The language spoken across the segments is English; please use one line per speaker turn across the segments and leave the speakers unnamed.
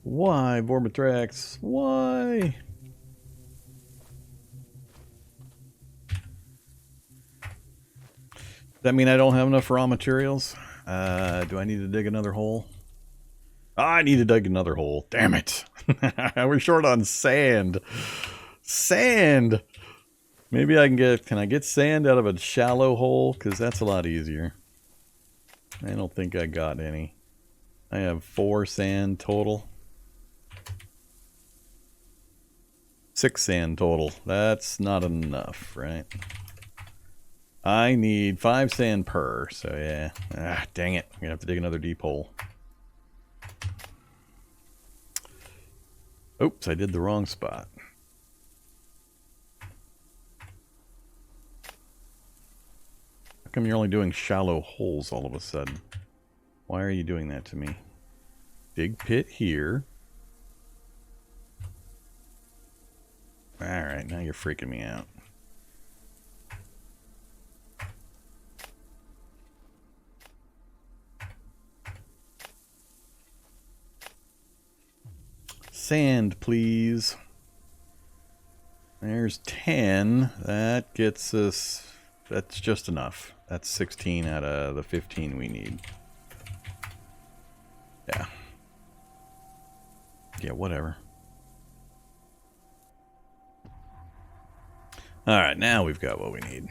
Why, Vormatrax? Why? Does that mean I don't have enough raw materials? Do I need to dig another hole? I need to dig another hole. Damn it. We're short on sand. Sand! Maybe I can I get sand out of a shallow hole? Because that's a lot easier. I don't think I got any. I have 4 sand total. 6 sand total. That's not enough, right? I need 5 sand per, so yeah. Ah, dang it. I'm gonna have to dig another deep hole. Oops, I did the wrong spot. How come you're only doing shallow holes all of a sudden? Why are you doing that to me? Dig pit here. Alright, now you're freaking me out. Sand, please. There's 10. That gets us... That's just enough. That's 16 out of the 15 we need. Yeah. Yeah, whatever. Alright, now we've got what we need.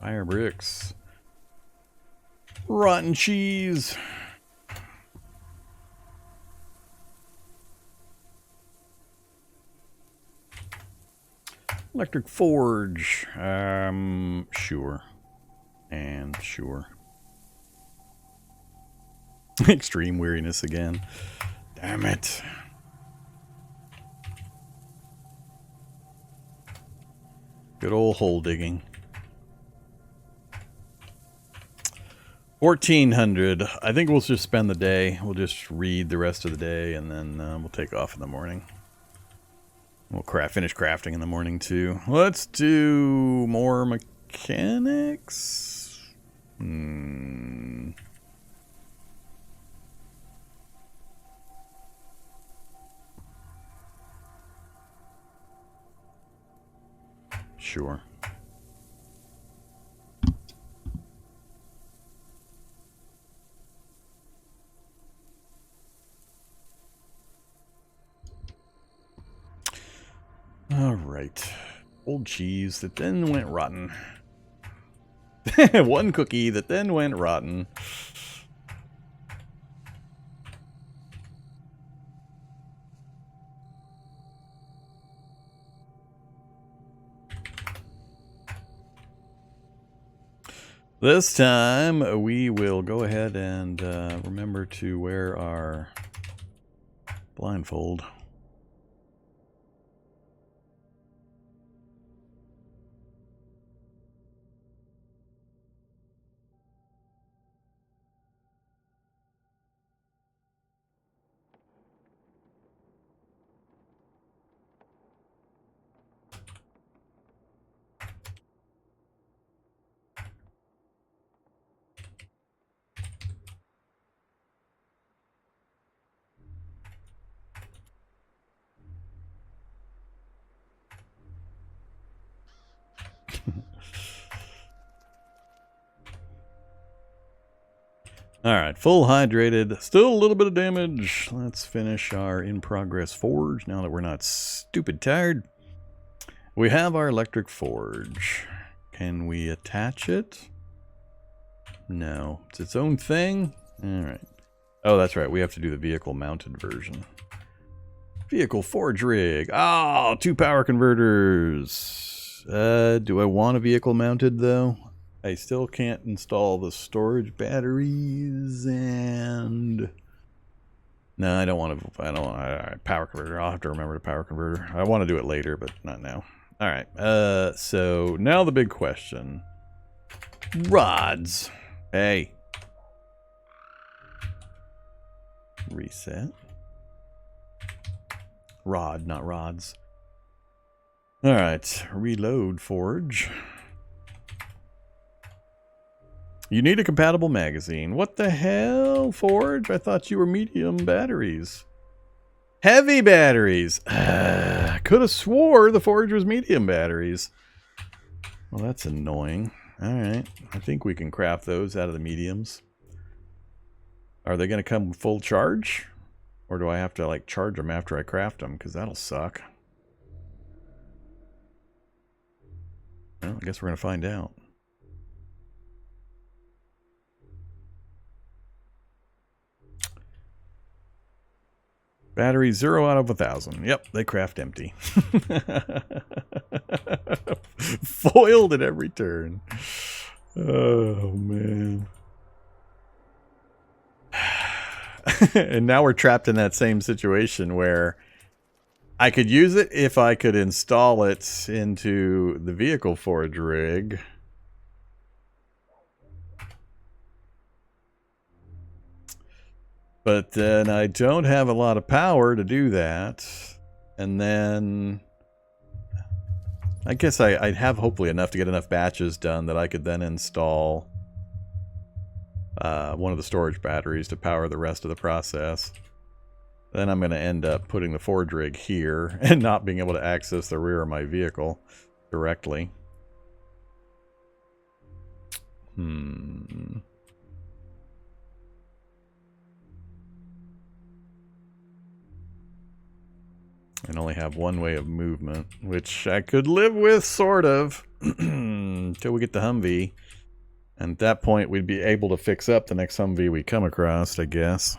Fire bricks. Rotten cheese. Electric forge. Sure. And sure. Extreme weariness again. Damn it. Good old hole digging. 1400. I think we'll just spend the day. We'll just read the rest of the day and then we'll take off in the morning. We'll finish crafting in the morning too. Let's do more mechanics. Sure. All right. Old cheese that then went rotten. One cookie that then went rotten. This time we will go ahead and remember to wear our blindfold. Alright, full hydrated. Still a little bit of damage. Let's finish our in-progress forge now that we're not stupid tired. We have our electric forge. Can we attach it? No. It's its own thing? Alright. Oh, that's right. We have to do the vehicle-mounted version. Vehicle forge rig. Oh, 2 power converters. Do I want a vehicle-mounted, though? I still can't install the storage batteries and... No, I don't want to... power converter. I'll have to remember the power converter. I want to do it later, but not now. Alright, so now the big question. Rods. Hey. Reset. Rod, not rods. Alright, reload forge. You need a compatible magazine. What the hell, Forge? I thought you were medium batteries. Heavy batteries. Could have swore the Forge was medium batteries. Well, that's annoying. Alright. I think we can craft those out of the mediums. Are they going to come full charge? Or do I have to, like, charge them after I craft them? Because that'll suck. Well, I guess we're going to find out. Battery 0 out of 1,000. Yep, they craft empty. Foiled at every turn. Oh, man. And now we're trapped in that same situation where I could use it if I could install it into the vehicle forge rig. But then I don't have a lot of power to do that. And then I guess I'd have hopefully enough to get enough batches done that I could then install one of the storage batteries to power the rest of the process. Then I'm going to end up putting the forge rig here and not being able to access the rear of my vehicle directly. And only have one way of movement, which I could live with, sort of, until we get the Humvee. And at that point, we'd be able to fix up the next Humvee we come across, I guess.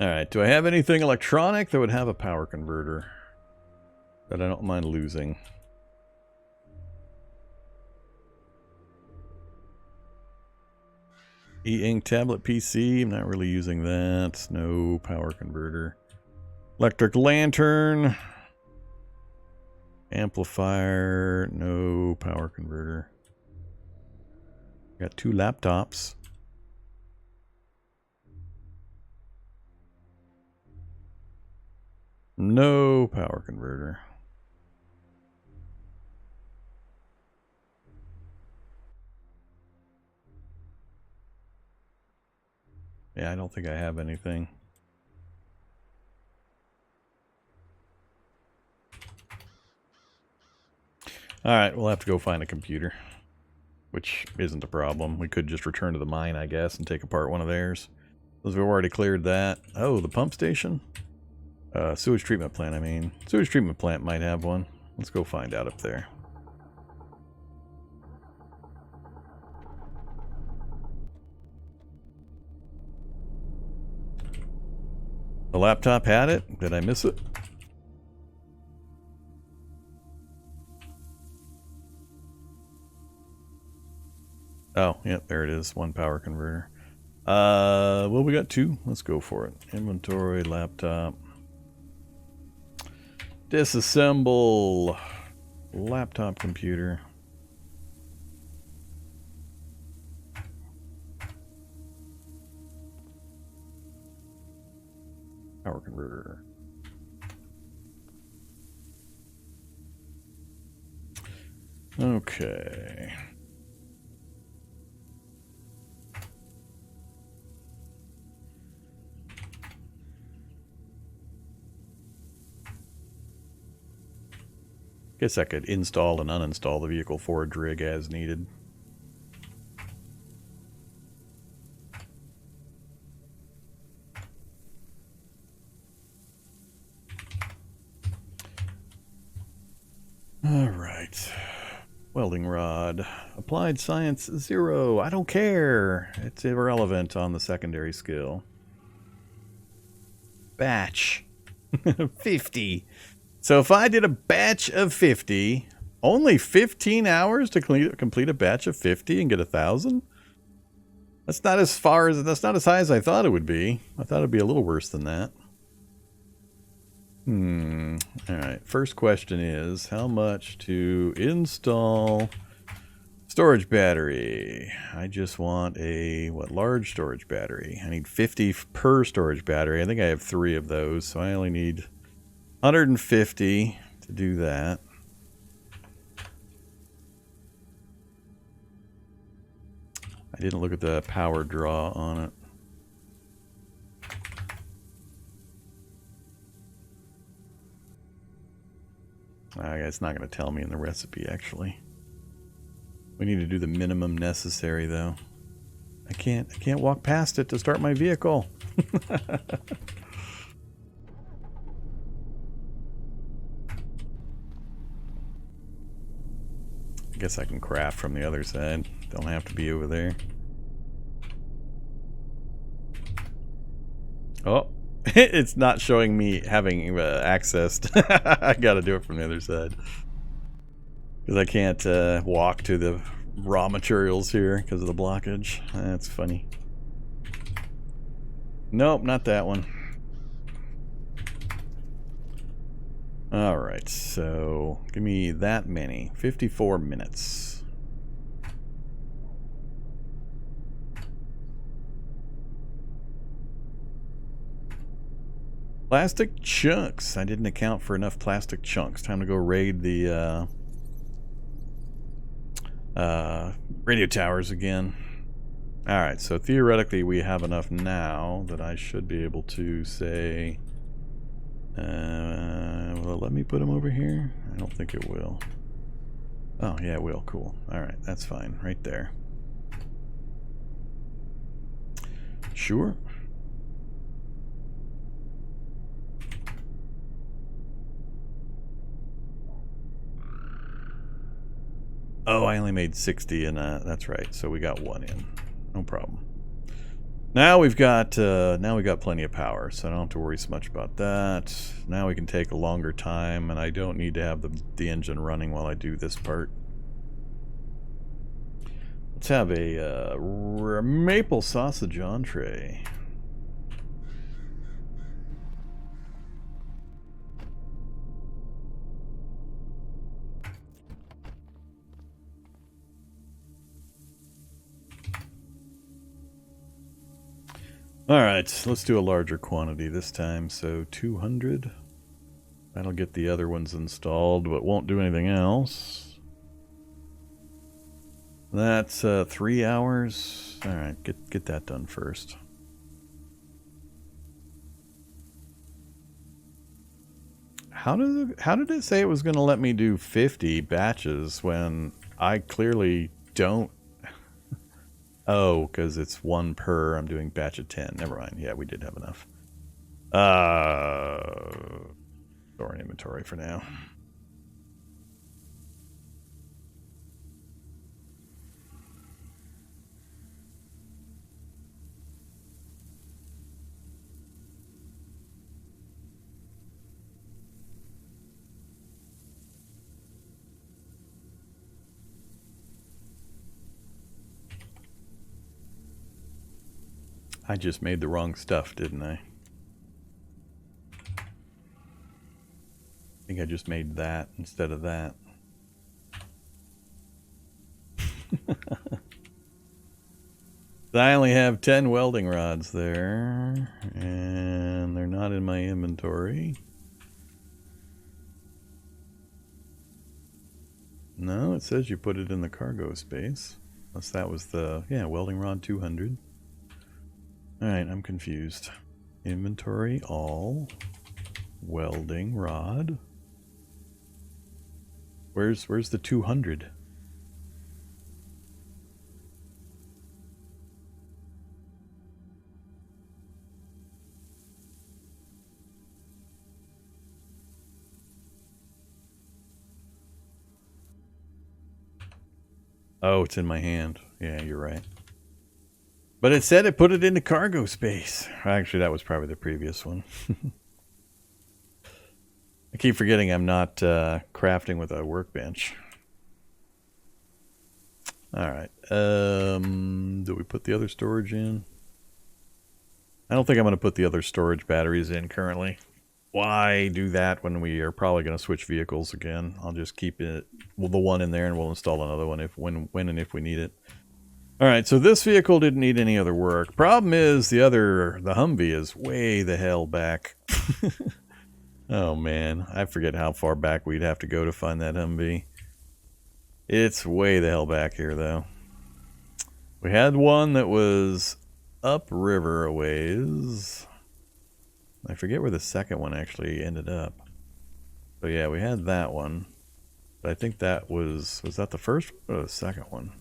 Alright, do I have anything electronic that would have a power converter that I don't mind losing? E-Ink tablet PC, I'm not really using that. No power converter. Electric lantern. Amplifier, no power converter. Got 2 laptops. No power converter. Yeah, I don't think I have anything. Alright, we'll have to go find a computer. Which isn't a problem. We could just return to the mine, I guess, and take apart one of theirs. Because we've already cleared that. Oh, the pump station? Sewage treatment plant, I mean. Sewage treatment plant might have one. Let's go find out up there. The laptop had it? Did I miss it? Oh, yep, there it is. 1 power converter. Well, we got 2. Let's go for it. Inventory, laptop. Disassemble. Laptop computer. Power converter. Okay. Guess I could install and uninstall the vehicle forge rig as needed. Alright. Welding rod. Applied science 0. I don't care. It's irrelevant on the secondary skill. Batch. 50. So if I did a batch of 50, only 15 hours to complete a batch of 50 and get 1,000? That's not as high as I thought it would be. I thought it'd be a little worse than that. Alright, first question is, how much to install storage battery? I just want a, large storage battery. I need 50 per storage battery. I think I have 3 of those, so I only need 150 to do that. I didn't look at the power draw on it. It's not going to tell me in the recipe, actually. We need to do the minimum necessary, though. I can't walk past it to start my vehicle. I guess I can craft from the other side. Don't have to be over there. Oh, it's not showing me having access. I gotta do it from the other side. Because I can't walk to the raw materials here because of the blockage. That's funny. Nope, not that one. Alright, so give me that many. 54 minutes. Plastic chunks. I didn't account for enough plastic chunks. Time to go raid the radio towers again. Alright, so theoretically we have enough now that I should be able to say... will it let me put them over here? I don't think it will. Oh, yeah, it will. Cool. Alright, that's fine. Right there. Sure. Oh, I only made 60 and that's right. So we got one in. No problem. Now we've got plenty of power, so I don't have to worry so much about that. Now we can take a longer time, and I don't need to have the engine running while I do this part. Let's have a maple sausage entree. Alright, let's do a larger quantity this time, so 200. That'll get the other ones installed, but won't do anything else. That's 3 hours. Alright, get that done first. How did it say it was going to let me do 50 batches when I clearly don't? Oh, because it's 1 per. I'm doing batch of 10. Never mind. Yeah, we did have enough. Store in inventory for now. I just made the wrong stuff, didn't I? I think I just made that instead of that. I only have 10 welding rods there, and they're not in my inventory. No, it says you put it in the cargo space. Unless that was the, yeah, welding rod 200. Alright, I'm confused. Inventory, all. Welding rod. Where's the 200? Oh, it's in my hand. Yeah, you're right. But it said it put it into cargo space. Actually, that was probably the previous one. I keep forgetting I'm not crafting with a workbench. Alright. Do we put the other storage in? I don't think I'm going to put the other storage batteries in currently. Why do that when we are probably going to switch vehicles again? I'll just keep it, well, the one in there, and we'll install another one when and if we need it. Alright, so this vehicle didn't need any other work. Problem is, the Humvee is way the hell back. Oh man, I forget how far back we'd have to go to find that Humvee. It's way the hell back here, though. We had one that was upriver a ways. I forget where the second one actually ended up. But yeah, we had that one. But I think that was that the first one or the second one?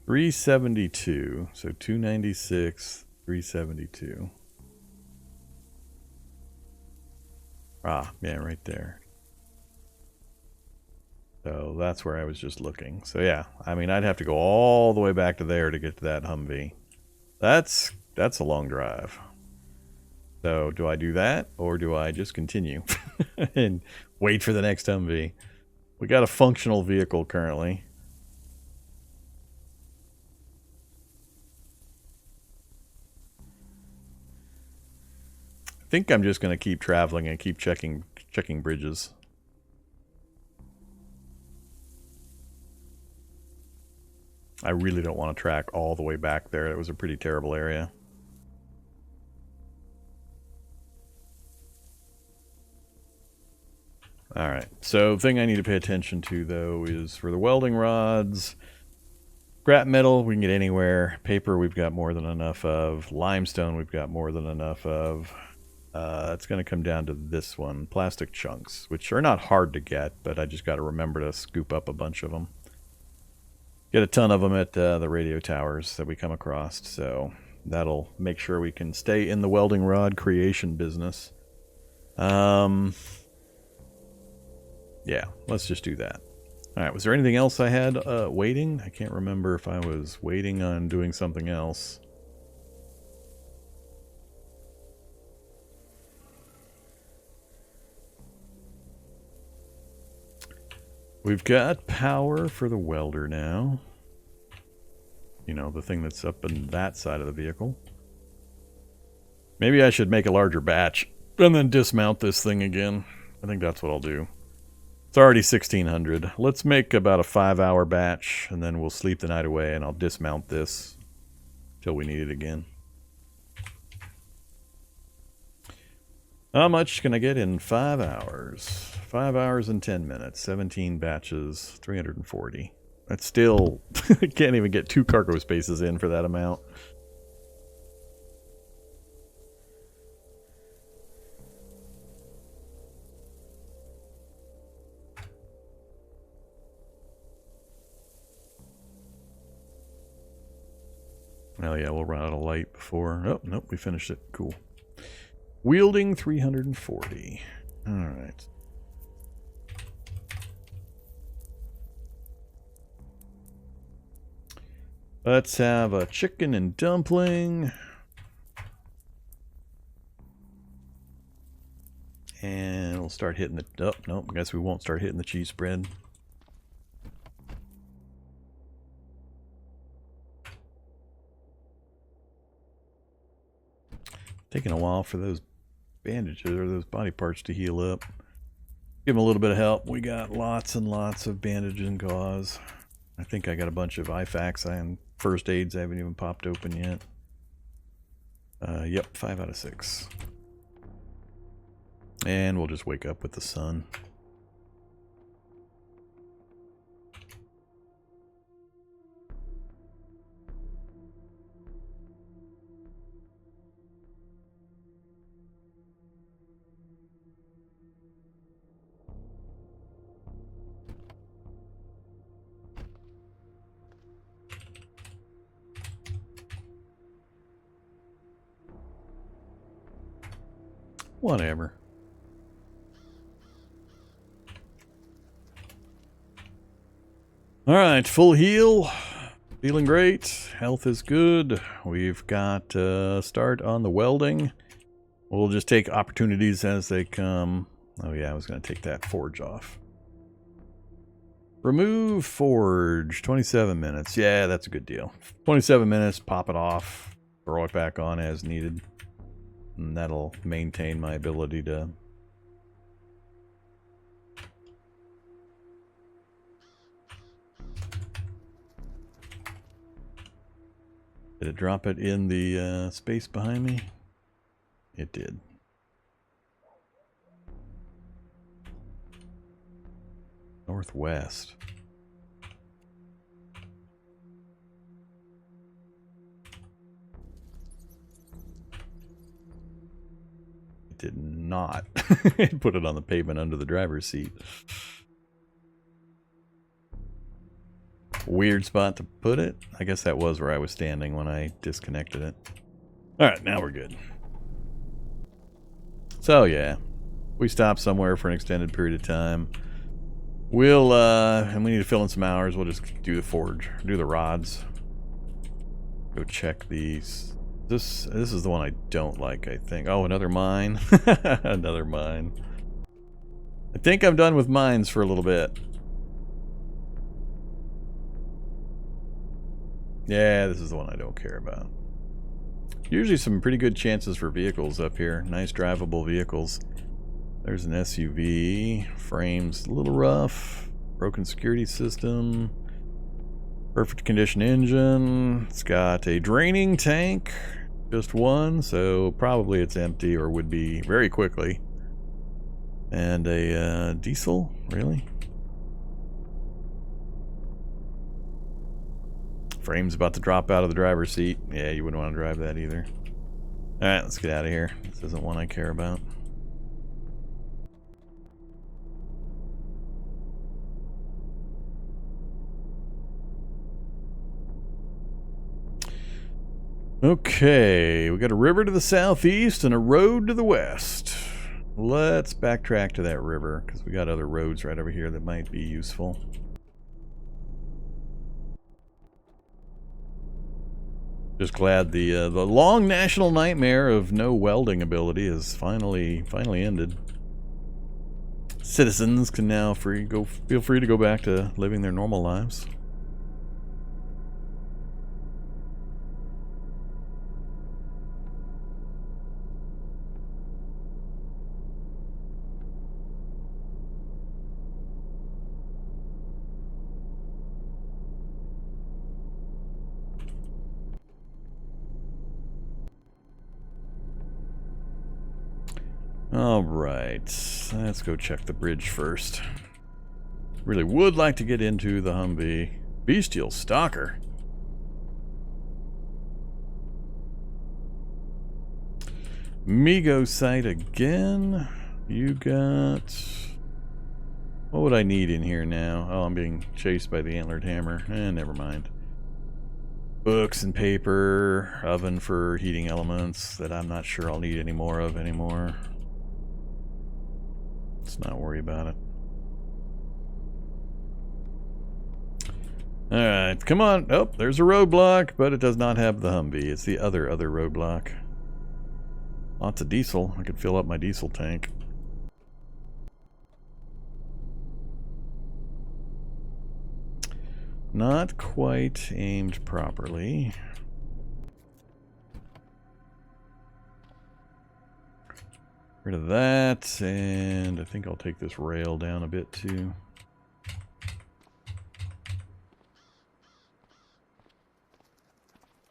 $372. So $296, $372. Ah, yeah, right there. So that's where I was just looking. So yeah, I mean, I'd have to go all the way back to there to get to that Humvee. That's a long drive. So do I do that, or do I just continue and wait for the next Humvee? We got a functional vehicle currently. I think I'm just going to keep traveling and keep checking bridges. I really don't want to track all the way back there. It was a pretty terrible area. Alright, so the thing I need to pay attention to, though, is for the welding rods, scrap metal, we can get anywhere. Paper, we've got more than enough of. Limestone, we've got more than enough of. It's going to come down to this one, plastic chunks, which are not hard to get, but I just got to remember to scoop up a bunch of them. Get a ton of them at the radio towers that we come across, so that'll make sure we can stay in the welding rod creation business. Yeah, let's just do that. Alright, was there anything else I had waiting? I can't remember if I was waiting on doing something else. We've got power for the welder now. You know, the thing that's up in that side of the vehicle. Maybe I should make a larger batch and then dismount this thing again. I think that's what I'll do. It's already 1600. Let's make about a 5-hour batch, and then we'll sleep the night away, and I'll dismount this till we need it again. How much can I get in 5 hours? 5 hours and 10 minutes. 17 batches, 340. That's still... can't even get 2 cargo spaces in for that amount. Oh yeah, we'll run out of light before... Oh, nope, we finished it. Cool. Wielding 340. Alright. Let's have a chicken and dumpling. And we'll start hitting the... Oh, nope, I guess we won't start hitting the cheese spread. Taking a while for those bandages or those body parts to heal up. Give them a little bit of help. We got lots and lots of bandages and gauze. I think I got a bunch of IFAKs and first aids I haven't even popped open yet. Yep, 5 out of 6. And we'll just wake up with the sun. Whatever. Alright, full heal. Feeling great. Health is good. We've got start on the welding. We'll just take opportunities as they come. Oh yeah, I was going to take that forge off. Remove forge. 27 minutes. Yeah, that's a good deal. 27 minutes, pop it off. Throw it back on as needed. And that'll maintain my ability to... Did it drop it in the space behind me? It did. Northwest. It did not. It put it on the pavement under the driver's seat. Weird spot to put it. I guess that was where I was standing when I disconnected it. Alright, now we're good. So yeah, we stop somewhere for an extended period of time. We'll, and we need to fill in some hours. We'll just do the forge, do the rods. Go check these. This is the one I don't like, I think. Oh, another mine. Another mine. I think I'm done with mines for a little bit. Yeah, this is the one I don't care about. Usually some pretty good chances for vehicles up here. Nice drivable vehicles. There's an SUV. Frame's a little rough. Broken security system. Perfect condition engine. It's got a draining tank. Just one, so probably it's empty or would be very quickly. And a diesel? Really? Frame's about to drop out of the driver's seat. Yeah, you wouldn't want to drive that either. Alright, let's get out of here. This isn't one I care about. Okay, we got a river to the southeast and a road to the west. Let's backtrack to that river, because we got other roads right over here that might be useful. Just glad the long national nightmare of no welding ability is finally ended. Citizens can now feel free to go back to living their normal lives. Alright, let's go check the bridge first. Really would like to get into the Humvee. Bestial Stalker. Migo site again. You got... What would I need in here now? Oh, I'm being chased by the antlered hammer. Never mind. Books and paper. Oven for heating elements that I'm not sure I'll need any more of anymore. Let's not worry about it. Alright, come on. Oh, there's a roadblock, but it does not have the Humvee. It's the other roadblock. Lots of diesel. I could fill up my diesel tank. Not quite aimed properly. Rid of that, and I think I'll take this rail down a bit too.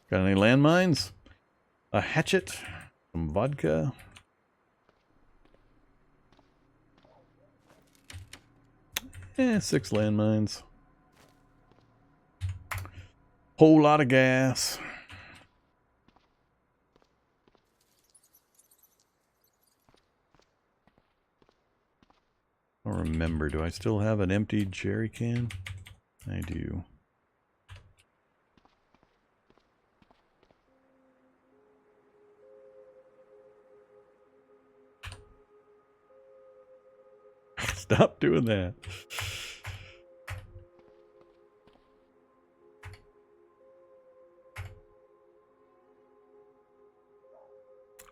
Got any landmines? A hatchet, some vodka. Eh, 6 landmines. Whole lot of gas. I don't remember. Do I still have an emptied jerry can? I do. Stop doing that.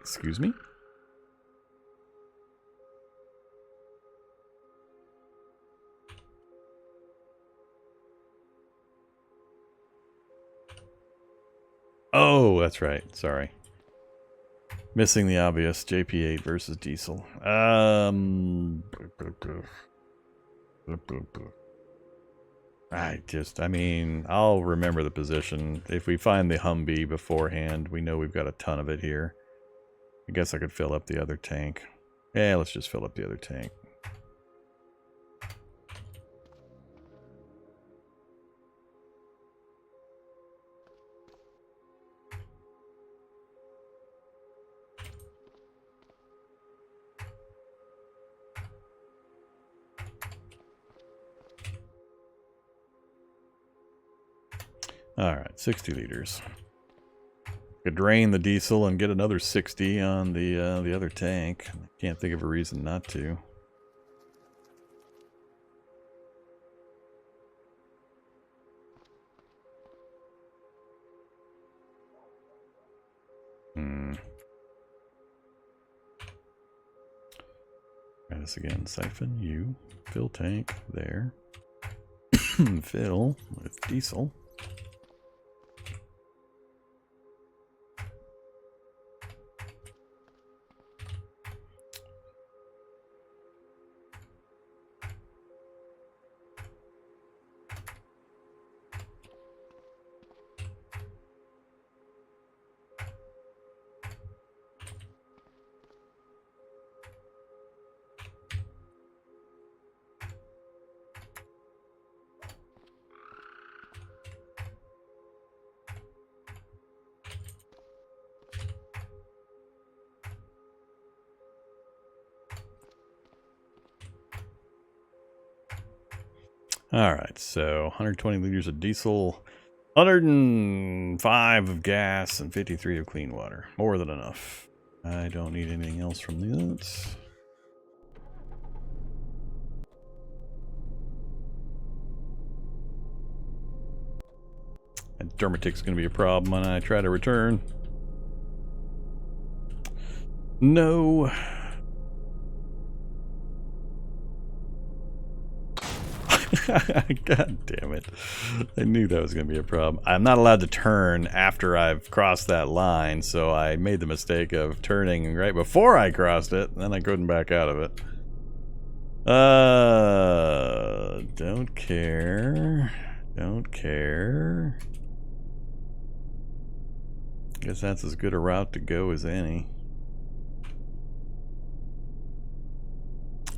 Excuse me? Oh, that's right. Sorry. Missing the obvious. JP8 versus diesel. I mean, I'll remember the position. If we find the Humvee beforehand, we know we've got a ton of it here. I guess I could fill up the other tank. Yeah, let's just fill up the other tank. Alright, 60 liters. Could drain the diesel and get another 60 on the other tank. Can't think of a reason not to. Try this again. Siphon, you. Fill tank, there. Fill with diesel. Alright, so 120 liters of diesel, 105 of gas, and 53 of clean water. More than enough. I don't need anything else from this. And Dermatic's going to be a problem when I try to return. No. God damn it. I knew that was going to be a problem. I'm not allowed to turn after I've crossed that line, so I made the mistake of turning right before I crossed it, and then I couldn't back out of it. Don't care. Don't care. Guess that's as good a route to go as any.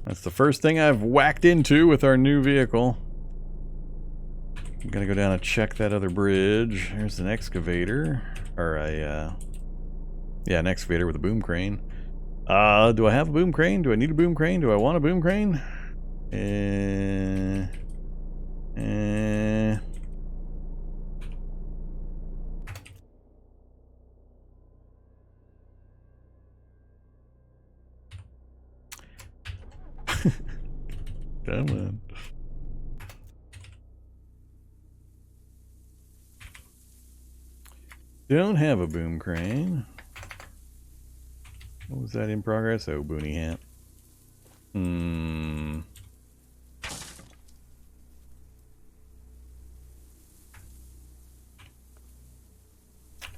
That's the first thing I've whacked into with our new vehicle. I'm gonna go down and check that other bridge. There's an excavator. Or a, yeah, an excavator with a boom crane. Do I have a boom crane? Do I need a boom crane? Do I want a boom crane? Come on. Don't have a boom crane. What was that in progress? Oh, Boonie Hat.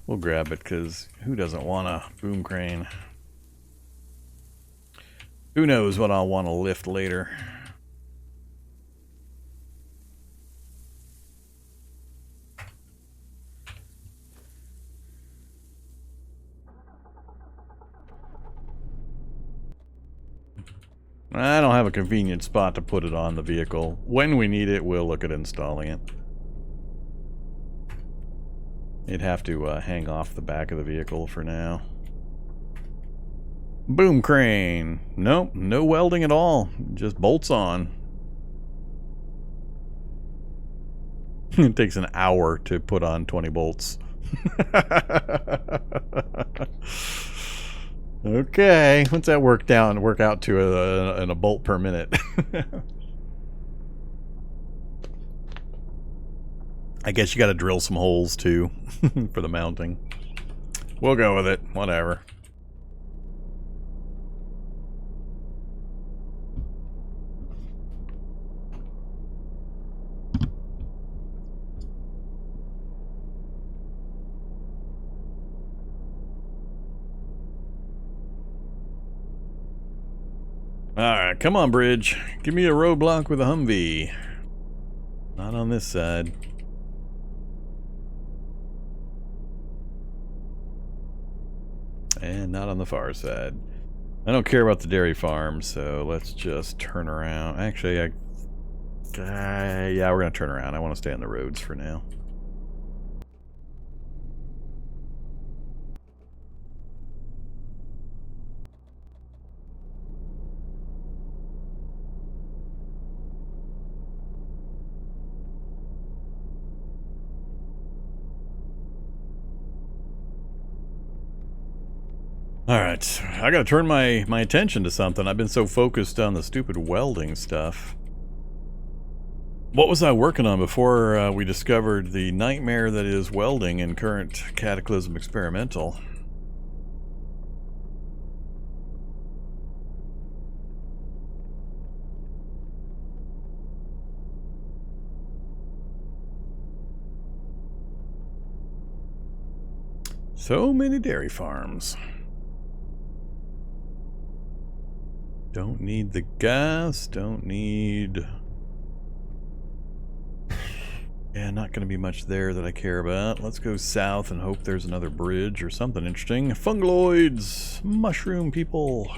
We'll grab it because who doesn't want a boom crane? Who knows what I'll want to lift later. I don't have a convenient spot to put it on the vehicle. When we need it, we'll look at installing it. It'd have to hang off the back of the vehicle for now. Boom crane. Nope, no welding at all. Just bolts on. It takes an hour to put on 20 bolts. Okay, what's that work out to in a bolt per minute? I guess you got to drill some holes too for the mounting. We'll go with it, whatever. Alright, come on, bridge. Give me a roadblock with a Humvee. Not on this side. And not on the far side. I don't care about the dairy farm, so let's just turn around. Actually, yeah, we're going to turn around. I want to stay on the roads for now. Alright, I gotta turn my attention to something. I've been so focused on the stupid welding stuff. What was I working on before we discovered the nightmare that is welding in current Cataclysm Experimental? So many dairy farms. Don't need the gas, don't need... Yeah, not going to be much there that I care about. Let's go south and hope there's another bridge or something interesting. Fungaloids! Mushroom people!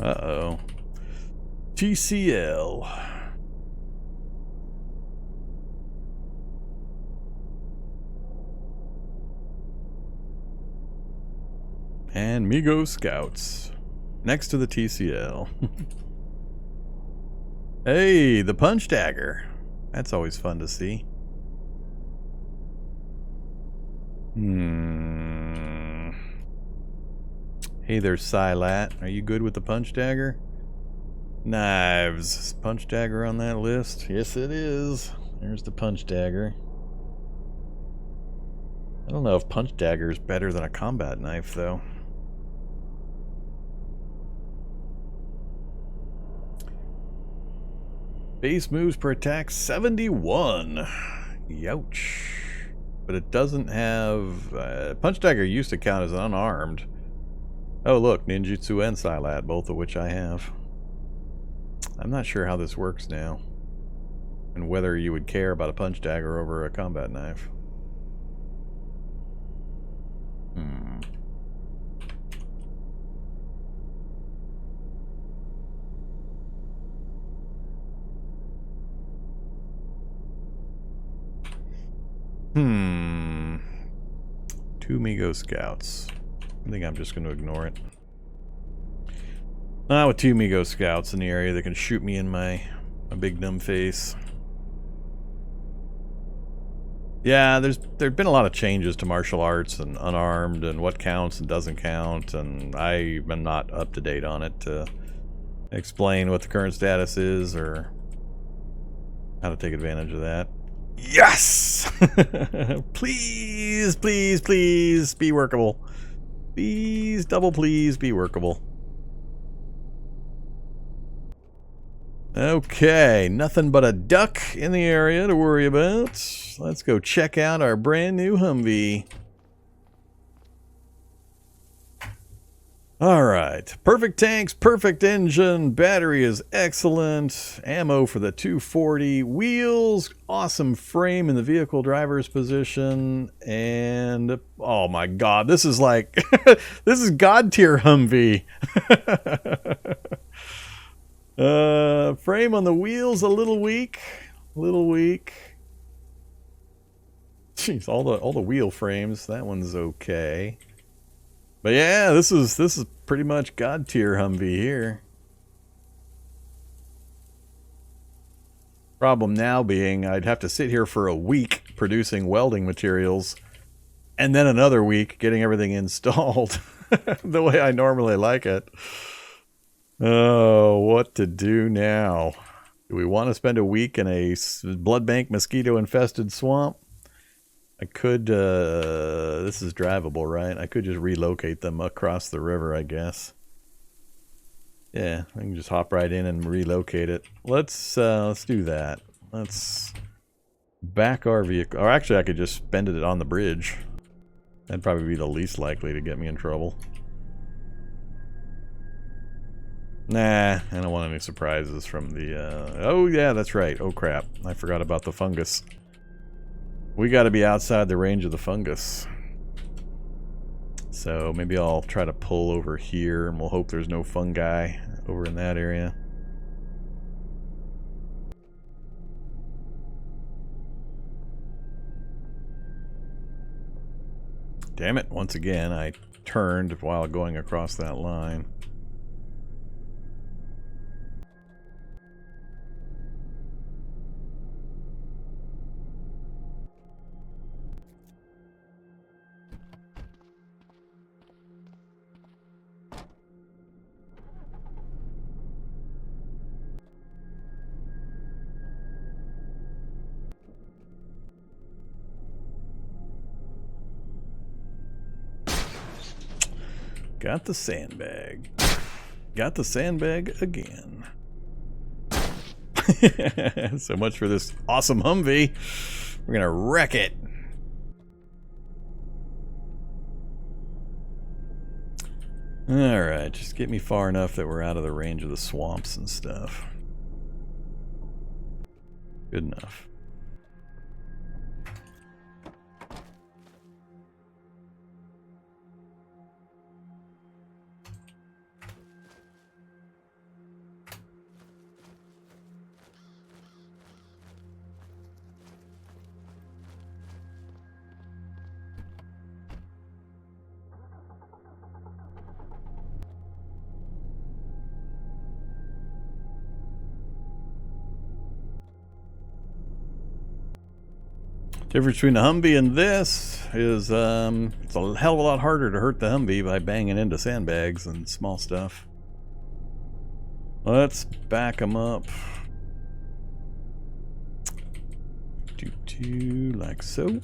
Uh-oh. TCL. And Migo Scouts. Next to the TCL. Hey, the punch dagger. That's always fun to see. Hey there, Silat. Are you good with the punch dagger? Knives. Punch dagger on that list? Yes, it is. There's the punch dagger. I don't know if punch dagger is better than a combat knife, though. Base moves per attack 71. Youch. But it doesn't have... punch dagger used to count as unarmed. Oh look, ninjutsu and Silat, both of which I have. I'm not sure how this works now. And whether you would care about a punch dagger over a combat knife. Two Migo Scouts. I think I'm just going to ignore it. With two Migo Scouts in the area that can shoot me in my big dumb face. Yeah, there's been a lot of changes to martial arts and unarmed and what counts and doesn't count, and I am not up to date on it to explain what the current status is or how to take advantage of that. Yes! Please, please, please be workable. Please, double please, be workable. Okay, nothing but a duck in the area to worry about. Let's go check out our brand new Humvee. Alright, perfect tanks, perfect engine, battery is excellent, ammo for the 240, wheels, awesome frame in the vehicle driver's position, and oh my god, this is like, this is god tier Humvee. Frame on the wheels a little weak, Jeez, all the wheel frames, that one's okay. But yeah, this is pretty much god tier Humvee here. Problem now being I'd have to sit here for a week producing welding materials and then another week getting everything installed the way I normally like it. Oh, what to do now? Do we want to spend a week in a blood bank mosquito infested swamp? I could, this is drivable, right? I could just relocate them across the river, I guess. Yeah, I can just hop right in and relocate it. Let's do that. Let's back our vehicle. Or actually, I could just spend it on the bridge. That'd probably be the least likely to get me in trouble. Nah, I don't want any surprises from the, oh yeah, that's right. Oh crap, I forgot about the fungus. We gotta be outside the range of the fungus. So maybe I'll try to pull over here, and we'll hope there's no fungi over in that area. Damn it, once again, I turned while going across that line. Got the sandbag. Got the sandbag again. So much for this awesome Humvee. We're gonna wreck it. Alright, just get me far enough that we're out of the range of the swamps and stuff. Good enough. Difference between the Humvee and this is it's a hell of a lot harder to hurt the Humvee by banging into sandbags and small stuff. Let's back them up. Like so.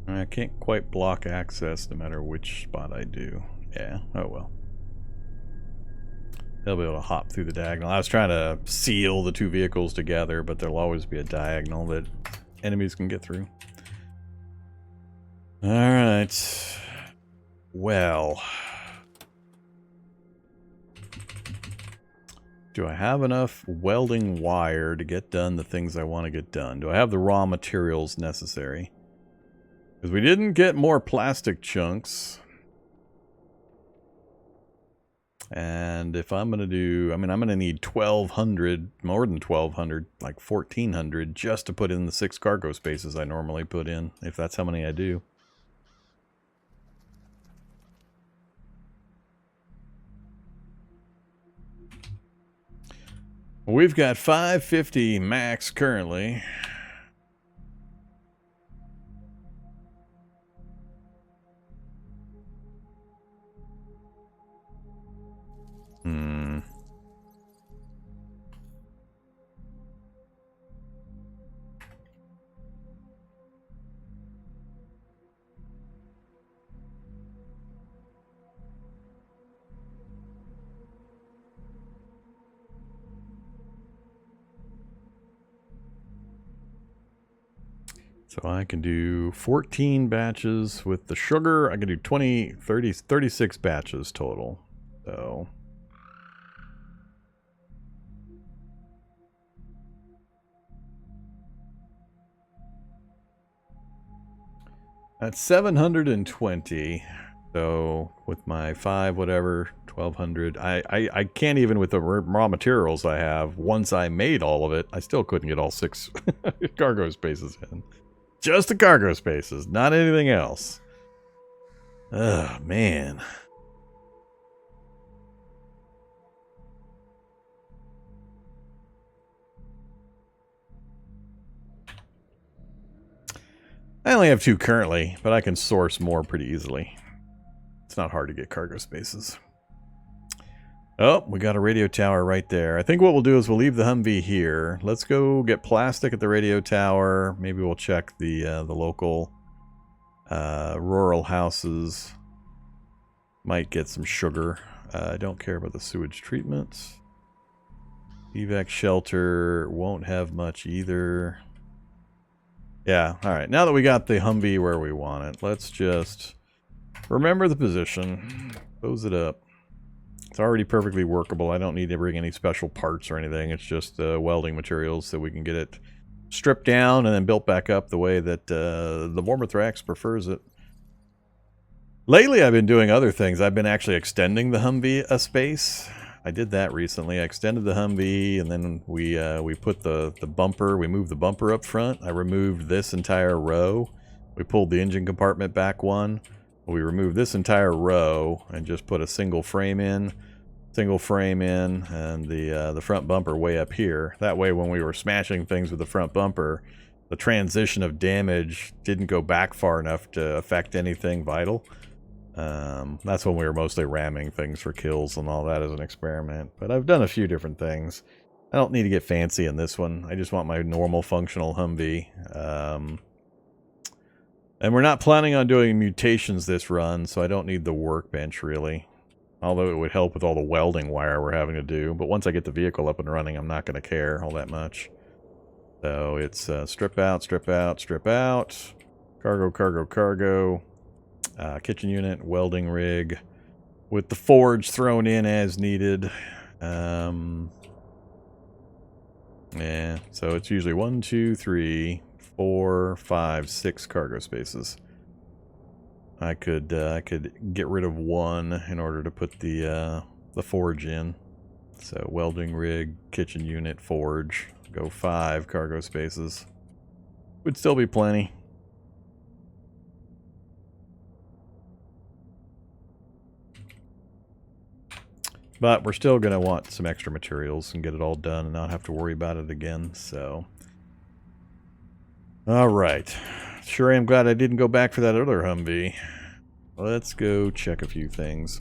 I can't quite block access no matter which spot I do. Yeah, oh well. They'll be able to hop through the diagonal. I was trying to seal the two vehicles together, but there'll always be a diagonal that enemies can get through. Alright. Well. Do I have enough welding wire to get done the things I want to get done? Do I have the raw materials necessary? Because we didn't get more plastic chunks. And if I'm going to do... I mean, I'm going to need 1,200, more than 1,200, like 1,400, just to put in the 6 cargo spaces I normally put in, if that's how many I do. We've got 550 max currently. So I can do 14 batches with the sugar. I can do 20, 30, 36 batches total. So that's 720. So with my 5 whatever, 1,200. I can't even with the raw materials I have. Once I made all of it, I still couldn't get all 6 cargo spaces in. Just the cargo spaces, not anything else. Oh, man. I only have 2 currently, but I can source more pretty easily. It's not hard to get cargo spaces. Oh, we got a radio tower right there. I think what we'll do is we'll leave the Humvee here. Let's go get plastic at the radio tower. Maybe we'll check the local rural houses. Might get some sugar. I don't care about the sewage treatment. Evac shelter won't have much either. Yeah, alright. Now that we got the Humvee where we want it, let's just remember the position. Close it up. It's already perfectly workable. I don't need to bring any special parts or anything. It's just welding materials so we can get it stripped down and then built back up the way that the Vormithrax prefers it. Lately, I've been doing other things. I've been actually extending the Humvee a space. I did that recently. I extended the Humvee, and then we put the bumper. We moved the bumper up front. I removed this entire row. We pulled the engine compartment back one. We removed this entire row and just put a single frame in, and the front bumper way up here. That way, when we were smashing things with the front bumper, the transition of damage didn't go back far enough to affect anything vital. That's when we were mostly ramming things for kills and all that as an experiment. But I've done a few different things. I don't need to get fancy in this one. I just want my normal functional Humvee. And we're not planning on doing mutations this run, so I don't need the workbench really. Although it would help with all the welding wire we're having to do. But once I get the vehicle up and running, I'm not going to care all that much. So it's strip out, strip out, strip out. Cargo, cargo, cargo. Kitchen unit, welding rig. With the forge thrown in as needed. Yeah, so it's usually 1, 2, 3, 4, 5, 6 cargo spaces. I could get rid of one in order to put the forge in. So welding rig, kitchen unit, forge. Go 5 cargo spaces. Would still be plenty. But we're still going to want some extra materials and get it all done and not have to worry about it again, so. Alright. Sure am glad I didn't go back for that other Humvee. Let's go check a few things.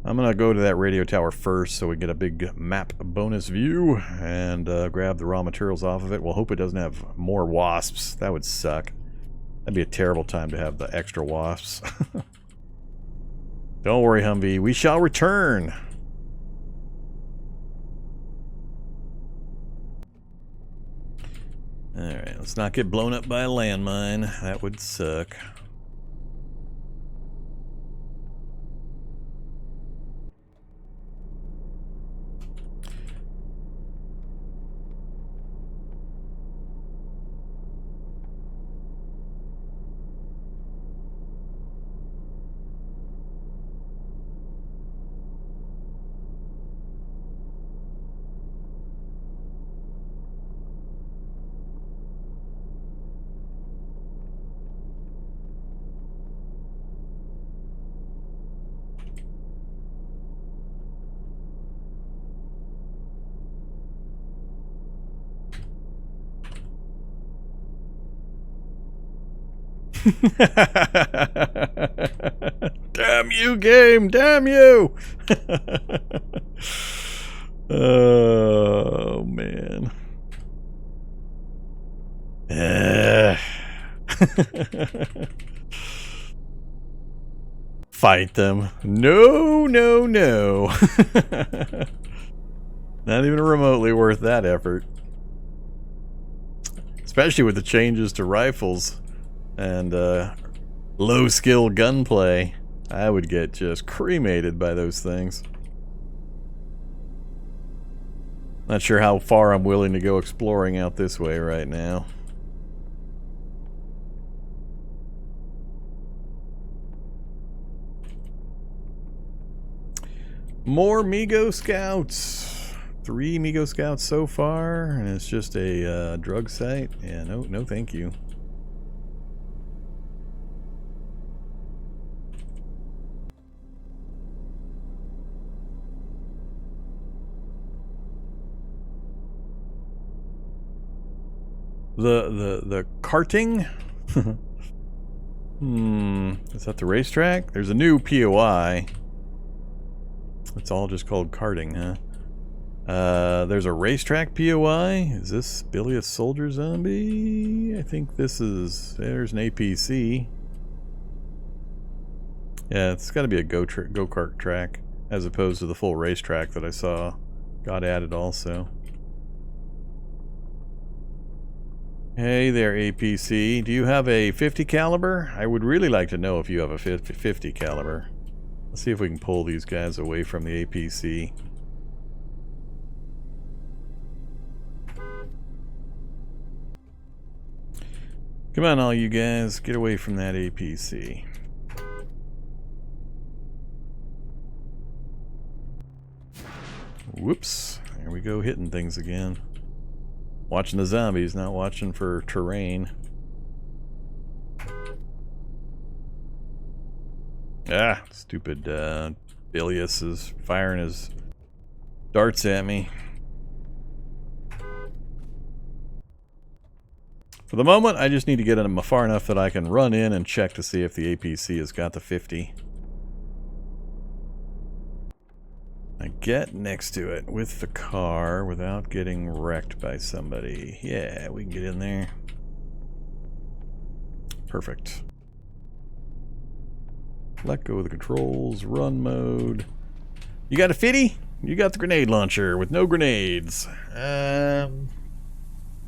I'm going to go to that radio tower first so we get a big map bonus view and grab the raw materials off of it. We'll hope it doesn't have more wasps. That would suck. That'd be a terrible time to have the extra wasps. Don't worry, Humvee. We shall return. Alright, let's not get blown up by a landmine. That would suck. Damn you, game! Damn you! Oh, man. Fight them. No, no, no. Not even remotely worth that effort. Especially with the changes to rifles and low-skill gunplay. I would get just cremated by those things. Not sure how far I'm willing to go exploring out this way right now. More Migo Scouts. 3 Migo Scouts so far, and it's just a drug site. Yeah, no thank you. The karting? Is that the racetrack? There's a new POI. It's all just called karting, huh? There's a racetrack POI. Is this Bilious Soldier Zombie? I think this is... There's an APC. Yeah, it's got to be a go-kart track, as opposed to the full racetrack that I saw got added also. Hey there, APC. Do you have a 50 caliber? I would really like to know if you have a 50 caliber. Let's see if we can pull these guys away from the APC. Come on, all you guys, get away from that APC. Whoops, there we go, hitting things again. Watching the zombies, not watching for terrain. Ah, stupid Bilius is firing his darts at me. For the moment, I just need to get him far enough that I can run in and check to see if the APC has got the 50. I get next to it with the car without getting wrecked by somebody. Yeah, we can get in there. Perfect. Let go of the controls, run mode. You got a 50? You got the grenade launcher with no grenades. And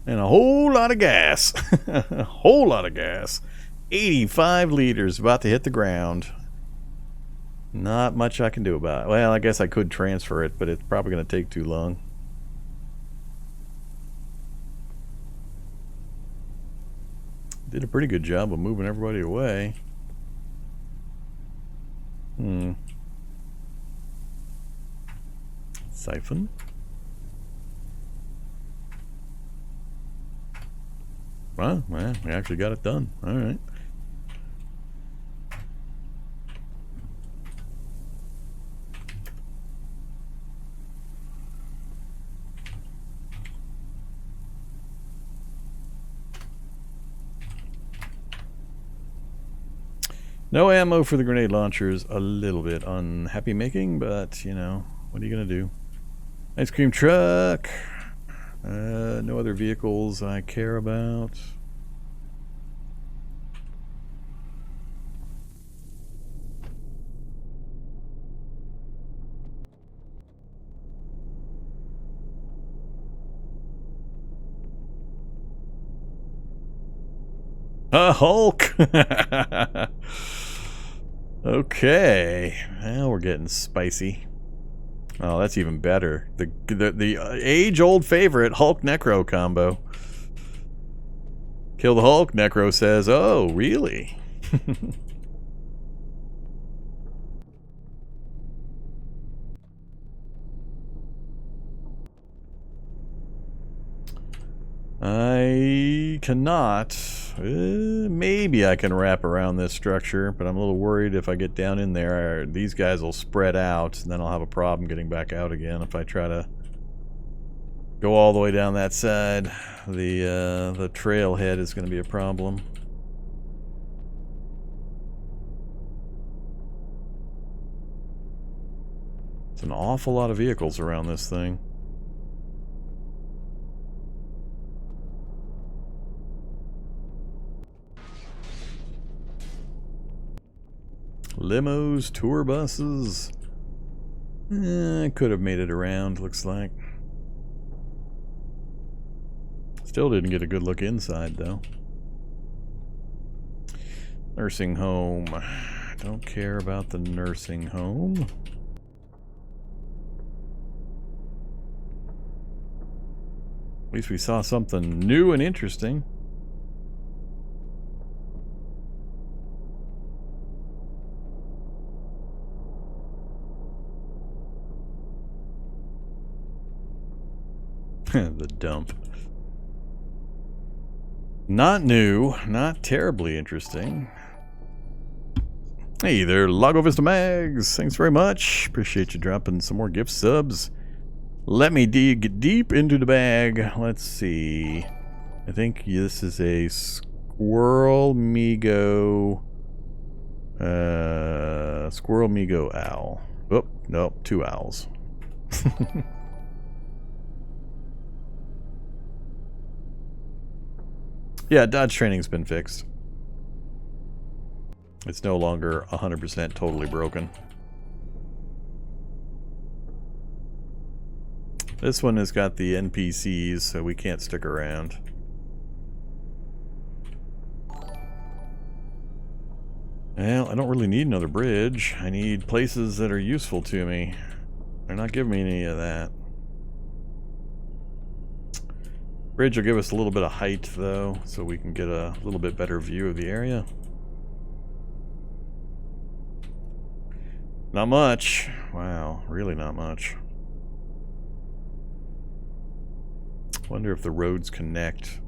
a whole lot of gas. A whole lot of gas. 85 liters about to hit the ground. Not much I can do about it. Well, I guess I could transfer it, but it's probably going to take too long. Did a pretty good job of moving everybody away. Siphon. Well, we actually got it done. All right. No ammo for the grenade launchers. A little bit unhappy making, but, you know, what are you going to do? Ice cream truck. No other vehicles I care about. A Hulk! Okay, now we're getting spicy. Oh, that's even better. The age-old favorite Hulk Necro combo. Kill the Hulk, Necro says, "Oh, really?" I cannot. Maybe I can wrap around this structure, but I'm a little worried if I get down in there, these guys will spread out, and then I'll have a problem getting back out again if I try to go all the way down that side. The trailhead is going to be a problem. It's an awful lot of vehicles around this thing. Limos, tour buses. Could have made it around, looks like. Still didn't get a good look inside, though. Nursing home. Don't care about the nursing home. At least we saw something new and interesting. The dump. Not new, not terribly interesting. Hey there, Lago Vista Mags. Thanks very much. Appreciate you dropping some more gift subs. Let me dig deep into the bag. Let's see. I think this is a Squirrel Migo. Squirrel Migo owl. Oh, nope, 2 owls. Yeah, dodge training's been fixed. It's no longer 100% totally broken. This one has got the NPCs, so we can't stick around. Well, I don't really need another bridge. I need places that are useful to me. They're not giving me any of that. Bridge will give us a little bit of height, though, so we can get a little bit better view of the area. Not much. Wow, really not much. Wonder if the roads connect.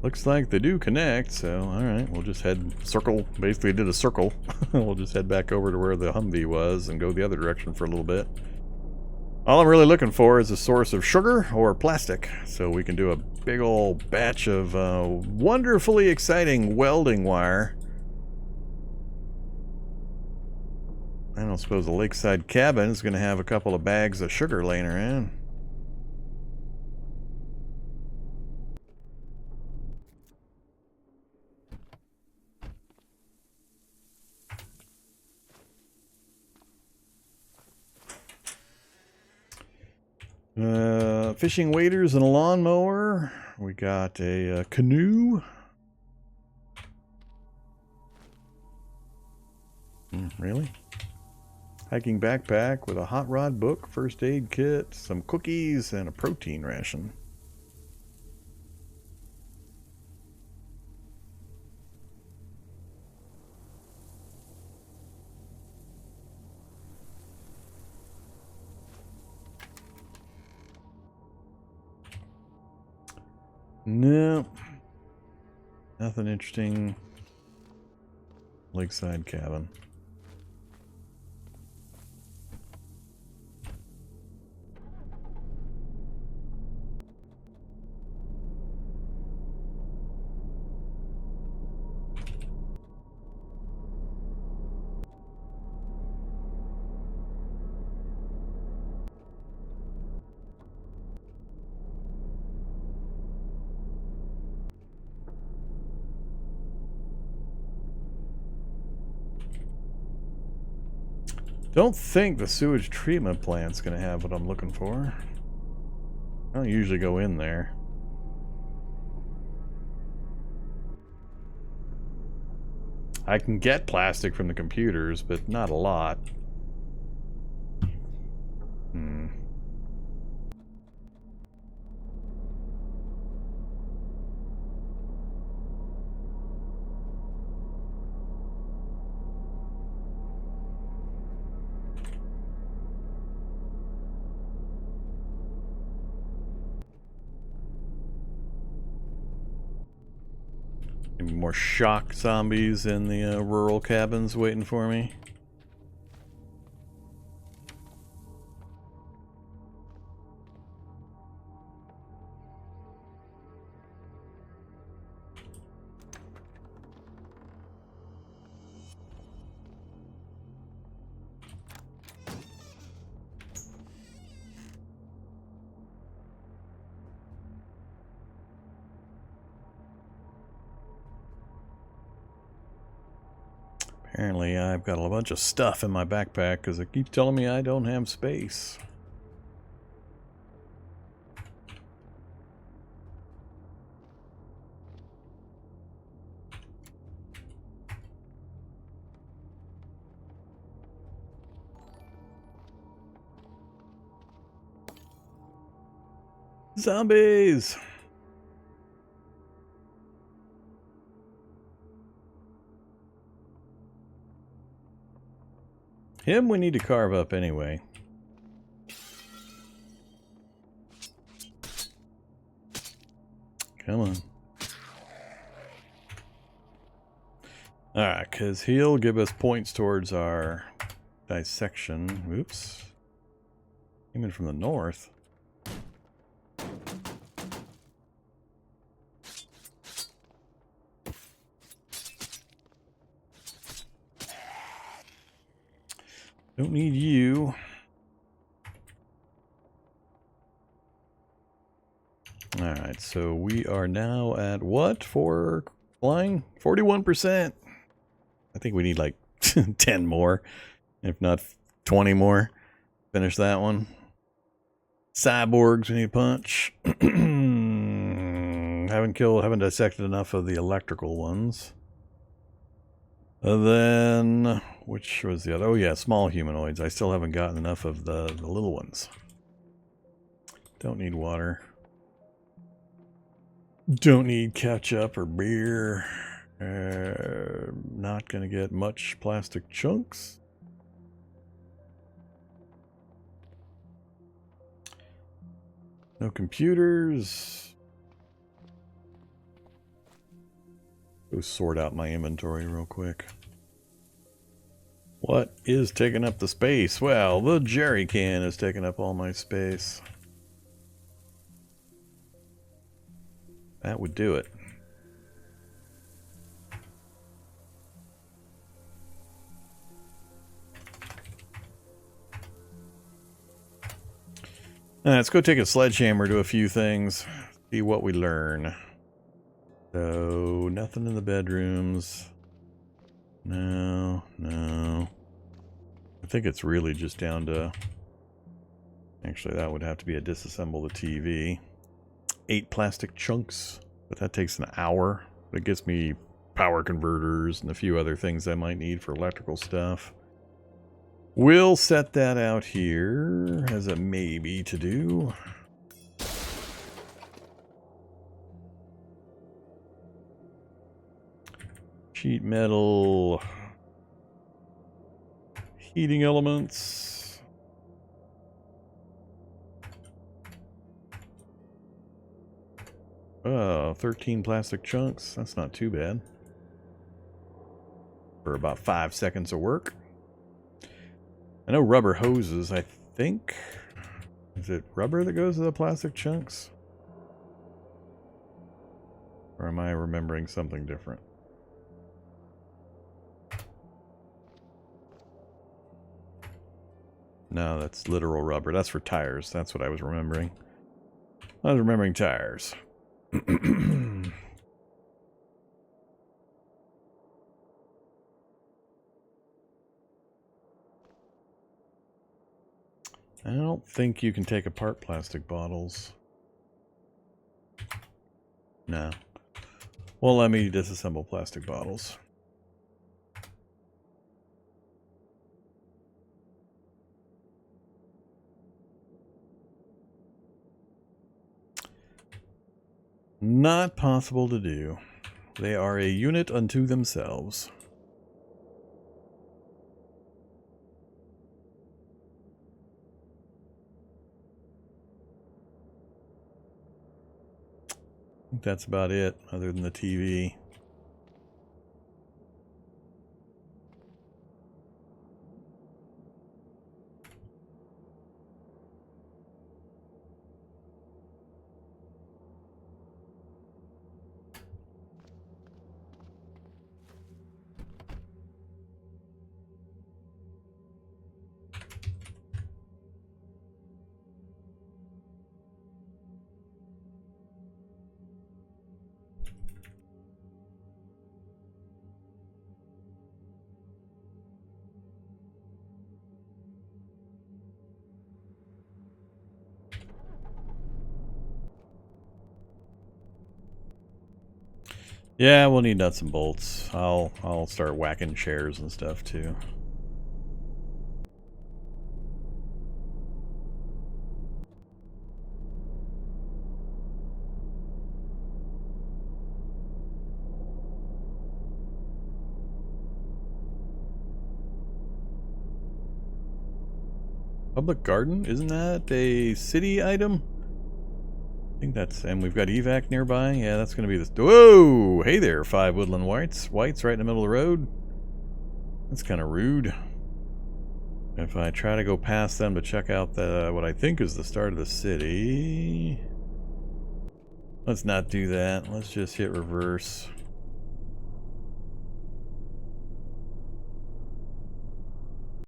Looks like they do connect, so alright, we'll just head circle. Basically did a circle. We'll just head back over to where the Humvee was and go the other direction for a little bit. All I'm really looking for is a source of sugar or plastic, so we can do a big old batch of wonderfully exciting welding wire. I don't suppose a lakeside cabin is going to have a couple of bags of sugar laying around. Fishing waders and a lawnmower. We got a canoe. Really? Hiking backpack with a hot rod book, first aid kit, some cookies, and a protein ration. No. Nothing interesting. Lakeside cabin. Don't think the sewage treatment plant's gonna have what I'm looking for. I don't usually go in there. I can get plastic from the computers, but not a lot. Maybe more shock zombies in the rural cabins waiting for me. Apparently I've got a bunch of stuff in my backpack because it keeps telling me I don't have space. Zombies! Him we need to carve up anyway. Come on. Alright, because he'll give us points towards our dissection. Oops. Came in from the north. Don't need you. Alright, so we are now at what for flying? 41%. I think we need like 10 more, if not 20 more. Finish that one. Cyborgs we need to punch. haven't dissected enough of the electrical ones. And then, which was the other? Oh yeah, small humanoids. I still haven't gotten enough of the little ones. Don't need water. Don't need ketchup or beer. Not gonna get much plastic chunks. No computers. Go sort out my inventory real quick. What is taking up the space? Well, the jerry can is taking up all my space. That would do it. Let's go take a sledgehammer to a few things. See what we learn. So, nothing in the bedrooms. No. I think it's really just down to... Actually, that would have to be a disassemble the TV. 8 plastic chunks, but that takes an hour. It gets me power converters and a few other things I might need for electrical stuff. We'll set that out here as a maybe to do. Sheet metal. Heating elements. Oh, 13 plastic chunks. That's not too bad. For about 5 seconds of work. I know rubber hoses, I think. Is it rubber that goes to the plastic chunks? Or am I remembering something different? No, that's literal rubber. That's for tires. That's what I was remembering. I was remembering tires. I don't think you can take apart plastic bottles. No. Well, let me disassemble plastic bottles. Not possible to do. They are a unit unto themselves. I think that's about it, other than the TV. Yeah, we'll need nuts and bolts. I'll start whacking chairs and stuff too. Public garden? Isn't that a city item? I think that's, and we've got evac nearby. Yeah, that's going to be this. Whoa! Hey there, 5 woodland whites. Whites right in the middle of the road. That's kind of rude. If I try to go past them to check out the what I think is the start of the city. Let's not do that. Let's just hit reverse.